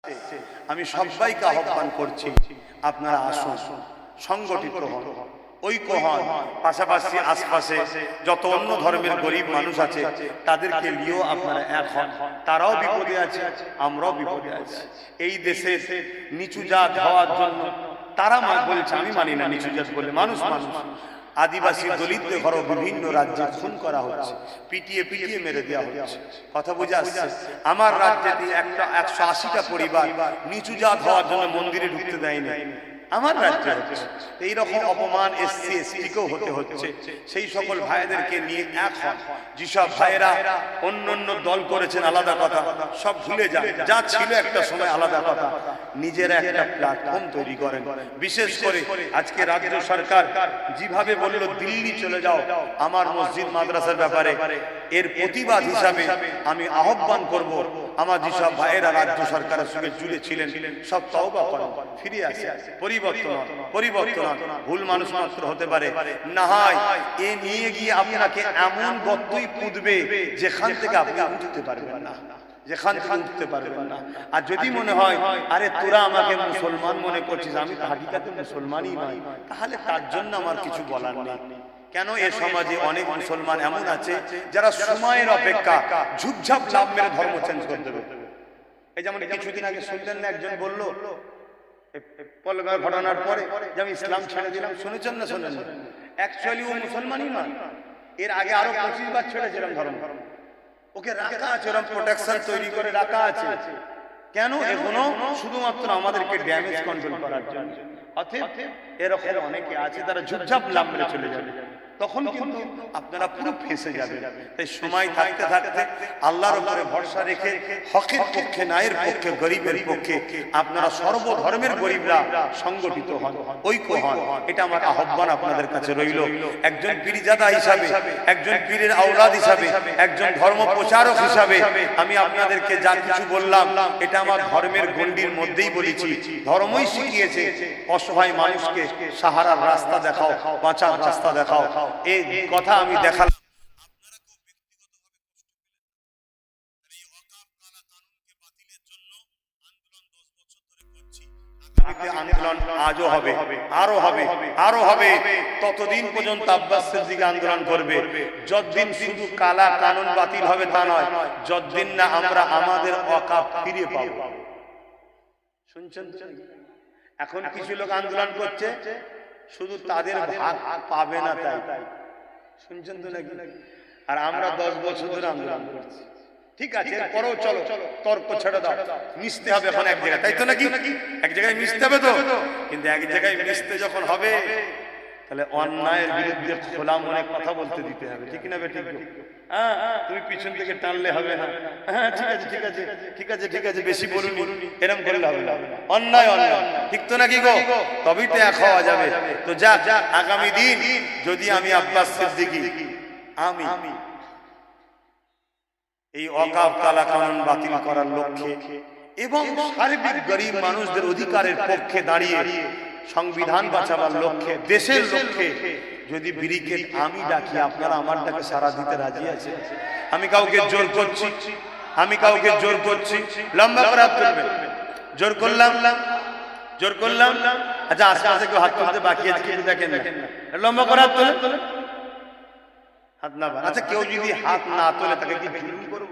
আমি সবাইকে আহ্বান করছি, আপনারা আসুন, সংগঠিত হন, ঐক্য হন, পাশাপাশি আশপাশে যত অন্য ধর্মের গরিব মানুষ আছে তাদেরকে নিয়েও আপনারা এক হন। তারাও বিপদে আছে, আমরাও বিপদে আছি। এই দেশে নিচু জাত হওয়ার জন্য তারা বলছে, আমি মানি না নিচু জাত বলে, মানুষ মানুষ আদিবাসী দলিতদের ঘরও বিভিন্ন রাজ্যে খুন করা হচ্ছে, পিটিয়ে পিটিয়ে মেরে দেওয়া হচ্ছে। কথা বুঝে আসছে? আমার রাজ্যে 180টা পরিবার নিচু জাত হওয়ার জন্য মন্দিরে ঢুকতে দেয়নি, আমার রাজ্যে হচ্ছে। এইরকম অপমান এসসি এসটিকেও হতে হচ্ছে। সেই সকল ভাইদেরকে নিয়ে এক হন। যেসব ভাইয়েরা অন্য অন্য দল করেছেন আলাদা কথা, সব ভুলে যান, যা ছিল একটা সময় আলাদা কথা। নিজেরা একটা প্ল্যাটফর্ম তৈরি করেন। বিশেষ করে আজকে রাজ্য সরকার যেভাবে বলল দিল্লি চলে যাও আমার মসজিদ মাদ্রাসার ব্যাপারে, এর প্রতিবাদ হিসাবে আমি আহ্বান করব, আমার যেসব ভাইয়েরা রাজ্য সরকারের সঙ্গে জুড়ে ছিলেন সব তওবা করেন, ফিরে আসে, পরিবর্তন। ভুল মানুষ মাত্র হতে পারে না, হয় এ নিয়ে গিয়ে আপনাকে এমন গর্তই পুঁতবে যেখান থেকে আপনি উঠতে পারবেন না, যেখান থেকে উঠতে পারবেন না। আর যদি মনে হয় আরে তোরা আমাকে মুসলমান মনে করছিস, আমি তো হাকিকাতে মুসলমানই নই, তাহলে তার জন্য আমার কিছু বলার নেই। কেন এ সমাজে অনেক মুসলমান এমন আছে যারা সময়ের অপেক্ষা ঝুপঝাপ লাভ মেরে ধর্ম চেঞ্জ করে দেবে। এই যেমন কিছুদিন আগে শুনলেন না, একজন বলল পলগার ঘটনার পরে যে আমি ইসলাম ছেড়ে দিলাম, শুনেছেন না? শোনেন? অ্যাকচুয়ালি ও মুসলমানই নয়, এর আগে আরো 25 বার ছেড়েছিলাম ধর্ম। ওকে রাখা আছে, ওরকম প্রোটেকশন তৈরি করে রাখা আছে। কেন? এগুলো শুধুমাত্র আমাদেরকে ড্যামেজ কন্ট্রোল করার জন্য। অতএব এরকম অনেকে আছে তারা ঝুপঝাপ লাভ মেরে চলে যাবে, তখন কিন্তু আপনারা পুরো ফেঁসে যাবেন। তাই সময় থাকতে থাকতে আল্লাহর উপরে ভরসা রেখে হকের পক্ষে, ন্যায়ের পক্ষে, গরিবের পক্ষে আপনারা সর্বধর্মের গরিবরা সংগঠিত হন, ঐক্য হন। এটা আমার আহ্বান আপনাদের কাছে রইল। একজন পীরজাদা হিসাবে, একজন পীরের আওলাদ হিসাবে, একজন ধর্ম প্রচারক হিসাবে আমি আপনাদেরকে যা কিছু বললাম এটা আমার ধর্মের গণ্ডির মধ্যেই বলেছি। ধর্মই শিখিয়েছে অসহায় মানুষকে সাহারার রাস্তা দেখাও, বাঁচার রাস্তা দেখাও। এই কথা আমি দেখালাম। আন্দোলন আজও হবে, আরো হবে, আরো হবে। ততদিন পর্যন্ত আব্বাস সিদ্দিকী আন্দোলন করবে, যতদিন শুধু কালা কানুন বাতিল হবে তা নয়, যতদিন না আমরা আমাদের ওয়াকাফ ফিরে পাবো। শুনছেন? এখন কিছু লোক আন্দোলন করছে শুধু তাদের ভাগ পাবে না তাই, শুনছেন তো নাকি? আর আমরা 10 বছর ধরে আন্দোলন করছি, ঠিক আছে। এরপরেও চলো তর্ক ছেড়ে দাও, মিশতে হবে এখন এক জায়গায়, তাই তো নাকি? এক জায়গায় মিশতে হবে তো, কিন্তু এক জায়গায় মিশতে যখন হবে তাহলে অন্যায়ের বিরুদ্ধে খোলা মনে কথা বলতে দিতে হবে, ঠিক না? ঠিক, হ্যাঁ, তুমি পিছন থেকে টানলে হবে না। হ্যাঁ ঠিক আছে, ঠিক আছে, ঠিক আছে, ঠিক আছে, বেশি বলুনি, এরকম করলে হবে না। অন্যায় অন্যায়, ঠিক তো নাকি গো? তবেই তো এক হওয়া যাবে। তো যাক, আগামী দিন যদি আমি আব্বাস সিদ্দিকী আমি এই ওয়াকাফ কালা কানুন বাতিল করার লক্ষ্যে এবং সার্বিক গরিব মানুষদের অধিকারের পক্ষে দাঁড়িয়ে সংবিধান বাঁচাবার লক্ষ্যে, দেশের লক্ষ্যে যদি ব্রিগেড আমি ডাকি, আপনারা আমার ডাকে সারা দিতে রাজি আছে? আমি কাউকে জোর করছি, আমি কাউকে জোর করছি? লম্বা করে হাত তুলবেন। জোর করলাম, জোর করলাম। আচ্ছা, আশপাশে কেউ হাত তুলতে বাকি আছে কিন্তু দেখেন না, লম্বা করে হাত তোলেন, হাত না। আচ্ছা, কেউ যদি হাত না তোলে তাকে কি জুলুম করব?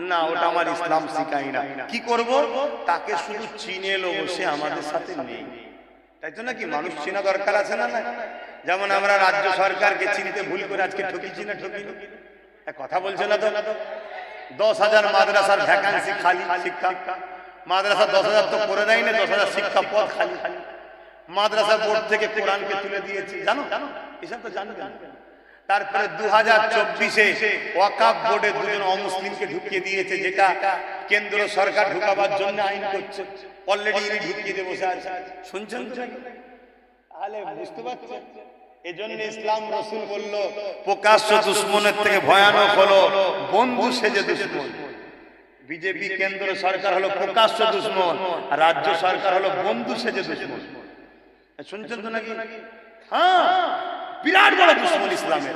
না, ওটা আমার ইসলাম শিখাই না। কি করব? তাকে শুধু চিনে নেব, সে আমাদের সাথে নেই, তাই তো নাকি? মানুষ চেনা দরকার আছে না? যেমন আমরা রাজ্য সরকারকে চিনতে ভুল করে আজকে ঠকিছি না ঠকিনি? কথা বলছে না তো? 10,000 মাদ্রাসার ভ্যাকান্সি খালি, শিক্ষা মাদ্রাসা 10,000 তো করে দেয় না, 10,000 শিক্ষা পদ খালি। মাদ্রাসা বোর্ড থেকে কোরআনকে তুলে দিয়েছে, জানো? এসব তো জানবেন। তারপরে 2024-এ ওয়াকাফ বোর্ডে 2জন অমুসলিমকে ঢুকিয়ে দিয়েছে, যেটা কেন্দ্র সরকার ঢুকাবার জন্য আইন করছে। অলরেডি ইনি ঢুকিয়ে দিয়ে বসে আছে, শুনছেন? তাহলে বুঝতে পারছেন? এজন্য ইসলাম রাসূল বলল প্রকাশ্য দুশমনের থেকে ভয়ানক হলো বন্ধু সেজে দুশমন। বিজেপি কেন্দ্র সরকার হলো প্রকাশ্য দুশমন, আর রাজ্য সরকার হলো বন্ধু সেজে দুশমন। শুনছেন তো নাকি? হ্যাঁ, বিরাট বড় দুশমন ইসলামের,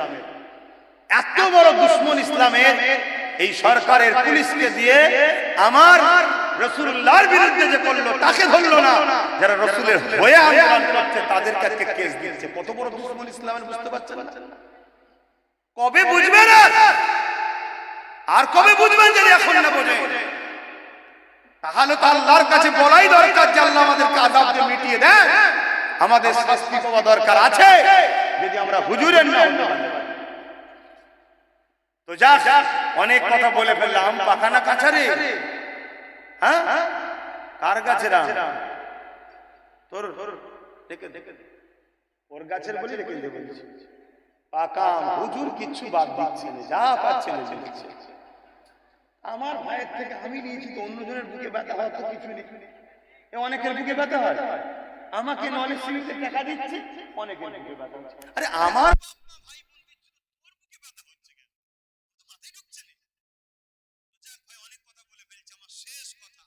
এত বড় দুশমন ইসলামের এই সরকারের পুলিশকে দিয়ে আমার রাসূলুল্লাহর বিরুদ্ধে যে করলো তাকে ধরলো না, যারা রাসূলের হয়ে আন্দোলন করছে তাদের কাছে কেস দিচ্ছে। কত বড় দুশমন ইসলামের, বুঝতে পারছেন না? কবে বুঝবেন আর কবে বুঝবেন যদি এখন না বোঝেন? তাহলে তো আল্লাহর কাছে বলাই দরকার যে আল্লাহ আমাদেরকে আযাব দিয়ে মিটিয়ে দেন, আমাদের শাস্তি পাওয়া দরকার আছে যদি আমরা হুজুরের না হতে পারি। তো যাক, অনেক কথা বলে ফেললাম। আম পাকা না কাঁচা রে? হ্যাঁ, কার গাছের আম? তোর দেখে দেখে ওর গাছের বলি রেখে দেবে। পাকা আম, হুজুর কিচ্ছু বাদ দিচ্ছে না, যা পাচ্ছে না দিচ্ছে। আমার ভাইয়ের থেকে আমি নিয়েছি তো, অন্যজনের বুকে ব্যথা হয় তো কিছু নেই। অনেকের বুকে ব্যথা হয়, আমাকে নলেজ সিমিতে টাকা দিচ্ছে, অনেকের বুকে ব্যথা হচ্ছে। আরে আমার অনেক কথা বলে ফেলছে, আমার শেষ কথা,